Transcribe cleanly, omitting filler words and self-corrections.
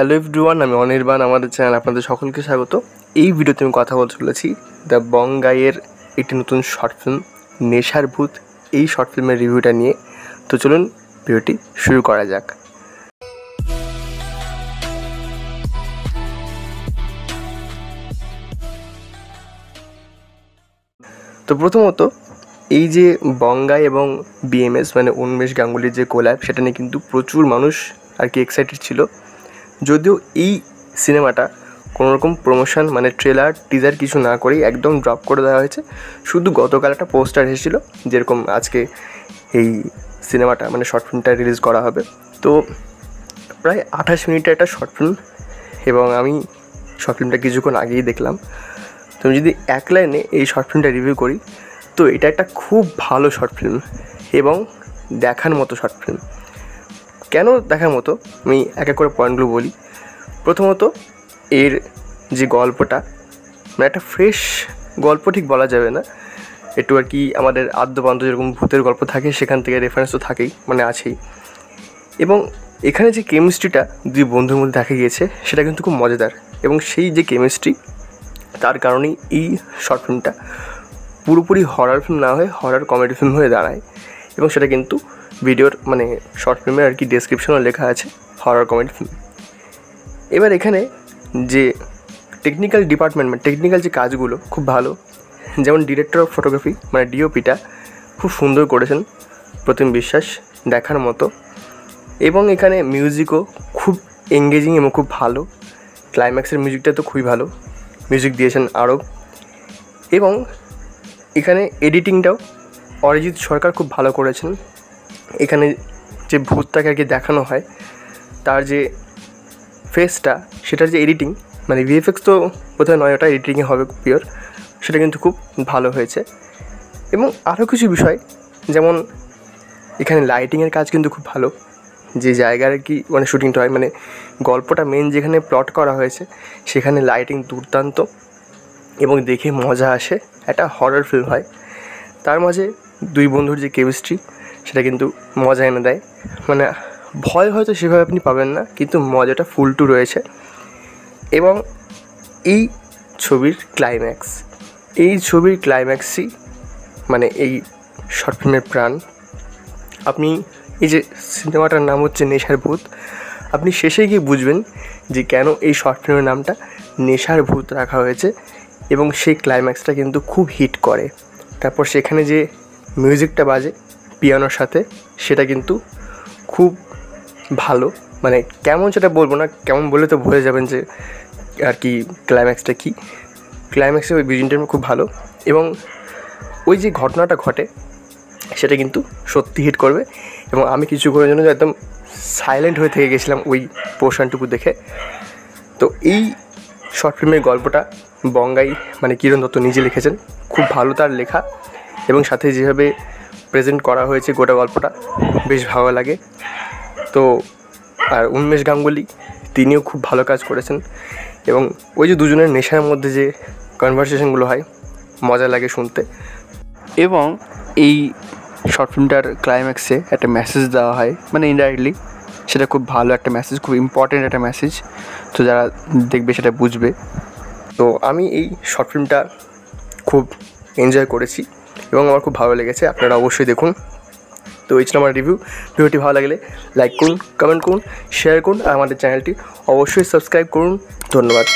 Hello everyone, আমি অনির্বাণ। আমাদের channel আপনাদের সকলকে স্বাগত। এই ভিডিওতে আমি কথা বলতে চলেছি দ্য বঙ্গাইয়ের একটি নতুন শর্ট ফিল্ম নেশার ভূত, এই শর্ট ফিল্মের রিভিউটা নিয়ে। তো চলুন ভিডিওটি শুরু করা যাক। তো প্রথমত এই যে বঙ্গাই এবং বিএমএস মানে উন্মেষ গাঙ্গুলির যে কোল্যাব, সেটা নিয়ে কিন্তু প্রচুর মানুষ আর কি এক্সাইটেড ছিল। যদিও এই সিনেমাটা কোনোরকম প্রমোশন মানে ট্রেলার টিজার কিছু না করেই একদম ড্রপ করে দেওয়া হয়েছে। শুধু গতকাল একটা পোস্টার এসেছিলো, যেরকম আজকে এই সিনেমাটা মানে শর্ট ফিল্মটা রিলিজ করা হবে। তো প্রায় 28 মিনিটের একটা শর্ট ফিল্ম, এবং আমি শর্ট ফিল্মটা কিছুক্ষণ আগেই দেখলাম। তো আমি যদি এক লাইনে এই শর্ট ফিল্মটা রিভিউ করি, তো এটা একটা খুব ভালো শর্ট ফিল্ম এবং দেখার মতো শর্ট ফিল্ম। কেন দেখার মতো, আমি এক এক করে পয়েন্টগুলো বলি। প্রথমত এর যে গল্পটা, মানে একটা ফ্রেশ গল্প ঠিক বলা যাবে না, একটু আর কি আমাদের আদ্যপান্ত যেরকম ভূতের গল্প থাকে সেখান থেকে রেফারেন্স তো থাকেই, মানে আছেই। এবং এখানে যে কেমিস্ট্রিটা দুই বন্ধুর মধ্যে দেখা গিয়েছে সেটা কিন্তু খুব মজাদার, এবং সেই যে কেমিস্ট্রি তার কারণেই এই শর্ট ফিল্মটা পুরোপুরি হরর ফিল্ম না হয়ে হরর কমেডি ফিল্ম হয়ে দাঁড়ায়। এবং সেটা কিন্তু ভিডিওর মানে শর্ট ফিল্মের আর কি ডেসক্রিপশনও লেখা আছে, হরর কমেডি ফিল্ম। এবার এখানে যে টেকনিক্যাল ডিপার্টমেন্ট মানে টেকনিক্যাল যে কাজগুলো খুব ভালো, যেমন ডিরেক্টর অফ ফটোগ্রাফি মানে ডিওপিটা খুব সুন্দর করেছেন, প্রতিম বিশ্বাস দেখার মতো। এবং এখানে মিউজিকও খুব এঙ্গেজিং এবং খুব ভালো। ক্লাইম্যাক্সের মিউজিকটা তো খুবই ভালো, মিউজিক দিয়েছেন আরব। এবং এখানে এডিটিংটাও অরিজিৎ সরকার খুব ভালো করেছেন। এখানে যে ভূতটাকে আর কি দেখানো হয়, তার যে ফেসটা, সেটার যে এডিটিং মানে ভিএফএক্স তো কোথাও নয়, ওটা এডিটিংয়ে হবে পিওর, সেটা কিন্তু খুব ভালো হয়েছে। এবং আরও কিছু বিষয়, যেমন এখানে লাইটিংয়ের কাজ কিন্তু খুব ভালো। যে জায়গার কি মানে শুটিংটা হয়, মানে গল্পটা মেন যেখানে প্লট করা হয়েছে সেখানে লাইটিং দুর্দান্ত এবং দেখে মজা আসে, একটা হরর ফিল্ম হয়। তার মাঝে দুই বন্ধুর যে কেমিস্ট্রি সেটা কিন্তু মজা এনে দেয়। মানে ভয় হয়তো সেভাবে আপনি পাবেন না, কিন্তু মজাটা ফুল টু রয়েছে। এবং এই ছবির ক্লাইম্যাক্সই মানে এই শর্ট ফিল্মের প্রাণ। আপনি এই যে সিনেমাটার নাম হচ্ছে নেশার ভূত, আপনি শেষে গিয়ে বুঝবেন যে কেন এই শর্ট ফিল্মের নামটা নেশার ভূত রাখা হয়েছে। এবং সেই ক্লাইম্যাক্সটা কিন্তু খুব হিট করে। তারপর সেখানে যে মিউজিকটা বাজে পিয়ানোর সাথে, সেটা কিন্তু খুব ভালো। মানে কেমন সেটা বলবো না, কেমন বলে তো ভুলে যাবেন যে আর কি ক্লাইম্যাক্সটা কী। ক্লাইম্যাক্সে ওই বিজিনটা খুব ভালো, এবং ওই যে ঘটনাটা ঘটে সেটা কিন্তু সত্যি হিট করবে। এবং আমি কিছু করার জন্য একদম সাইলেন্ট হয়ে থেকে গেছিলাম ওই পোর্শনটুকু দেখে। তো এই শর্ট ফিল্মের গল্পটা বঙ্গাই মানে কিরণ দত্ত নিজে লিখেছেন, খুব ভালো তার লেখা। এবং সাথে যেভাবে প্রেজেন্ট করা হয়েছে গোটা গল্পটা বেশ ভালো লাগে। তো আর উন্মেষ গাঙ্গুলি তিনিও খুব ভালো কাজ করেছেন। এবং ওই যে দুজনের নেশার মধ্যে যে কনভারসেশনগুলো হয়, মজা লাগে শুনতে। এবং এই শর্ট ফিল্মটার ক্লাইম্যাক্সে একটা মেসেজ দেওয়া হয়, মানে ইনডাইরেক্টলি, সেটা খুব ভালো একটা মেসেজ, খুব ইম্পর্টেন্ট একটা মেসেজ। তো যারা দেখবে সেটা বুঝবে। তো আমি এই শর্ট ফিল্মটা খুব এনজয় করেছি এবং আমার খুব ভালো লেগেছে। আপনারা অবশ্যই দেখুন। তো এই ছিল আমার রিভিউ। ভিডিওটি ভালো লাগলে লাইক করুন, কমেন্ট করুন, শেয়ার করুন, আর আমাদের চ্যানেলটি অবশ্যই সাবস্ক্রাইব করুন। ধন্যবাদ।